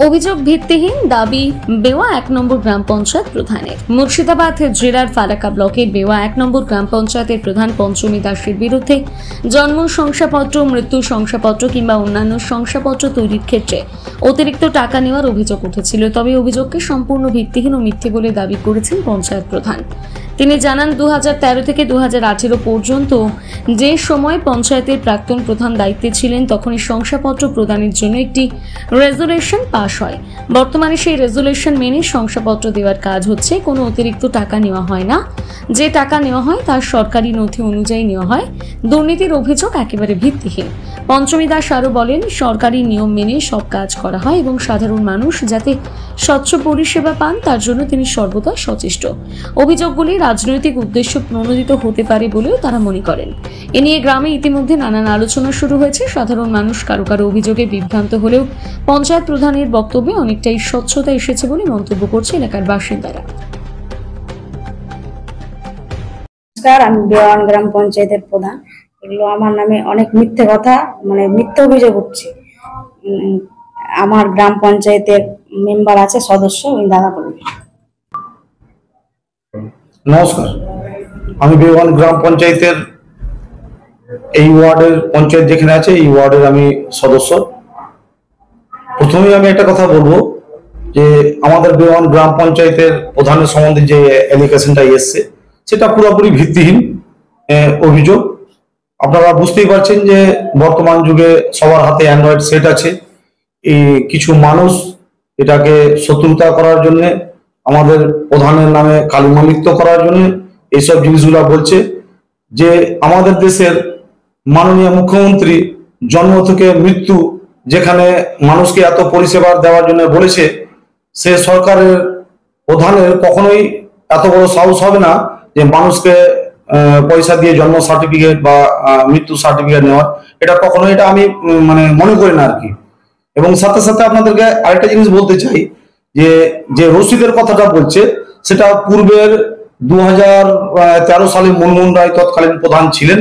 অভিযোগ ভিত্তিহীন দাবি বেওয়া ১ নম্বর গ্রাম পঞ্চায়েত প্রধানের। মুর্শিদাবাদ জেলার ফারাক্কা ব্লকের বেওয়া ১ নম্বর গ্রাম পঞ্চায়েতের প্রধান পঞ্চমী দাসের বিরুদ্ধে জন্ম শংসাপত্র, মৃত্যু শংসাপত্র কিংবা অন্যান্য শংসাপত্র তৈরির ক্ষেত্রে অতিরিক্ত টাকা নেওয়ার অভিযোগ উঠেছিল। তবে অভিযোগকে সম্পূর্ণ ভিত্তিহীন ও মিথ্যে বলে দাবি করেছেন পঞ্চায়েত প্রধান। তিনি জানান, ২০১৩ থেকে ২০১৮ পর্যন্ত যে সময় পঞ্চায়েতের প্রাক্তন প্রধান দায়িত্বে ছিলেন তখনই শংসাপত্র প্রদানের জন্য একটি রেজুলেশন পাস হয়। বর্তমানে সেই রেজুলেশন মেনে শংসাপত্র দেওয়ার কাজ হচ্ছে। কোনো অতিরিক্ত টাকা নেওয়া হয় না। যে টাকা নেওয়া হয় তার সরকারি নথি অনুযায়ী নেওয়া হয়। দুর্নীতির অভিযোগ একেবারে ভিত্তিহীন। পঞ্চমী দাস আরও বলেন, সরকারি নিয়ম মেনে সব কাজ করা হয় এবং সাধারণ মানুষ যাতে স্বচ্ছ পরিষেবা পান তার জন্য তিনি সর্বদা সচেষ্ট। অভিযোগগুলি রাজনৈতিক উদ্দেশ্য প্রণোদিত হতে পারে বলেও তারা মনে করেন। এ নিয়ে গ্রামে ইতিমধ্যে নানান আলোচনা শুরু হয়েছে। সাধারণ মানুষ কারো কারো অভিযোগে বিভ্রান্ত হলেও পঞ্চায়েত প্রধানের বক্তব্যে অনেকটাই স্বচ্ছতা এসেছে বলে মন্তব্য করছে এলাকার বাসিন্দারা। নমস্কার, আমি বেওয়ান গ্রাম পঞ্চায়েতের প্রধান। এগুলো আমার নামে অনেক মিথ্যে কথা, মিথ্যে অভিযোগ উঠছে। আমার গ্রাম পঞ্চায়েতের মেম্বার আছে, সদস্য, ওই দাদা বলবেন। নমস্কার, আমি বেওয়ান গ্রাম পঞ্চায়েতের এই ওয়ার্ডের পঞ্চায়েত যেখানে আছে এই ওয়ার্ডের আমি সদস্য। প্রথমেই আমি একটা কথা বলবো যে আমাদের বেওয়ান গ্রাম পঞ্চায়েতের প্রধানের সম্বন্ধে যে অ্যালিগেশনটা এসছে সেটা পুরোপুরি ভিত্তিহীন অভিযোগ। আপনারা বুঝতেই পারছেন যে বর্তমান যুগে সবার হাতে অ্যান্ড্রয়েড সেট আছে। এই কিছু মানুষ এটাকে শত্রুতা করার জন্য, আমাদের প্রধানের নামে কালিমালিপ্ত করার জন্য এইসব জিনিসগুলো বলছে। যে আমাদের দেশের মাননীয় মুখ্যমন্ত্রী জন্ম থেকে মৃত্যু যেখানে মানুষকে এত পরিষেবা দেওয়ার জন্য বলেছে, সে সরকারের প্রধানের কখনোই এত বড় সাহস হবে না যে মানুষকে পয়সা দিয়ে জন্ম সার্টিফিকেট বা মৃত্যু সার্টিফিকেট নেওয়ার। এটা কখনোই, এটা আমি মনে করি না আর কি। এবং সাথে সাথে আপনাদেরকে আরেকটা জিনিস বলতে চাই যে রসিদের কথাটা বলছে সেটা পূর্বের ২০১৩ সালে মনমোহন রায় তৎকালীন প্রধান ছিলেন।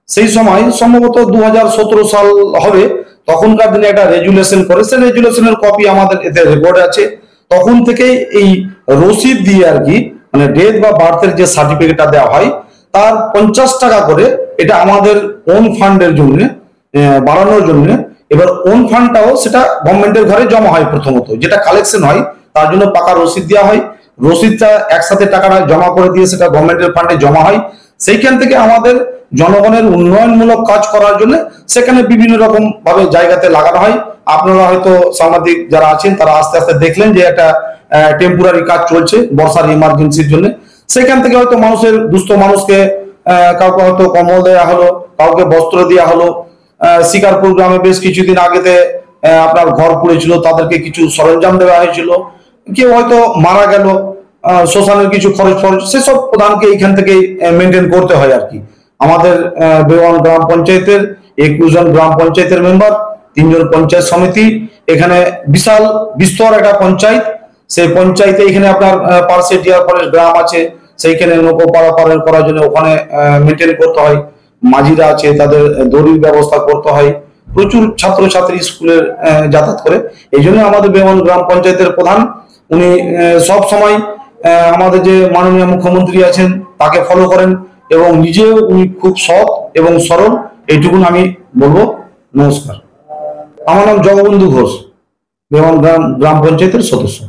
সেই সময় সম্ভবত ২০১৭ সাল হবে, তখনকার দিনে একটা রেজুলেশন করে, সেই রেজুলেশনের কপি আমাদের এতে রেকর্ড আছে। তখন থেকেই এই রসিদ দিয়ে আর কি ডেথ বা বার্থের যে সার্টিফিকেটটা দেওয়া হয় তার ৫০ টাকা করে এটা আমাদের ওন ফান্ডের জন্য বাড়ানোর জন্য। এবার ওন ফান্ডটাও সেটা গভর্নমেন্টের ঘরে জমা হয়। প্রথমত যেটা কালেকশন হয় তার জন্য পাকা রসিদ দেওয়া হয়। রসিদটা একসাথে টাকাটা জমা করে দিয়ে সেটা গভর্নমেন্টের ফান্ডে জমা হয়। সেইখান থেকে আমাদের জনগণের উন্নয়নমূলক কাজ করার জন্য সেখানে বিভিন্ন রকম ভাবে জায়গাতে লাগানো হয়। আপনারা হয়তো সাংবাদিক যারা আছেন তারা আস্তে আস্তে দেখলেন যে একটা টেম্পোরারি কাজ চলছে বর্ষার ইমার্জেন্সির জন্য। সেখান থেকে হয়তো মানুষের দুস্থ মানুষকে কাউকে হয়তো কম্বল দেওয়া হলো, কাউকে বস্ত্র দেওয়া হলো। শিকারপুর গ্রামে বেশ কিছুদিন আগেতে আপনার ঘর পুড়েছিল, তাদেরকে কিছু সরঞ্জাম দেওয়া হয়েছিল। কেউ হয়তো মারা গেল, শ্মশানের কিছু খরচ সেসব প্রধানকে এইখান থেকে মেনটেন করতে হয় আর কি। আমাদের বেওয়ান গ্রাম পঞ্চায়েতের ২১ জন গ্রাম পঞ্চায়েতের মেম্বার, ৩ জন পঞ্চায়েত সমিতি, এখানে বিশাল বিস্তর একটা পঞ্চায়েত। সেই পঞ্চায়েতে এখানে আপনার পার্শ্বে ডিয়ার ফরেস্ট গ্রাম আছে, সেইখানে নৌকো পারাপার করার জন্য ওখানে মেনটেন করতে হয়। মাঝিরা আছে, তাদের দড়ির ব্যবস্থা করতে হয়। প্রচুর ছাত্রছাত্রী স্কুলের যাতায়াত করে। এই জন্য আমাদের বেওয়ান গ্রাম পঞ্চায়েতের প্রধান উনি সব সময় আমাদের যে মাননীয় মুখ্যমন্ত্রী আছেন তাকে ফলো করেন এবং নিজেও উনি খুব সৎ এবং সরল, এইটুকুন আমি বলবো। নমস্কার, আমার নাম জগবন্ধু ঘোষ, বেওয়ান গ্রাম পঞ্চায়েতের সদস্য।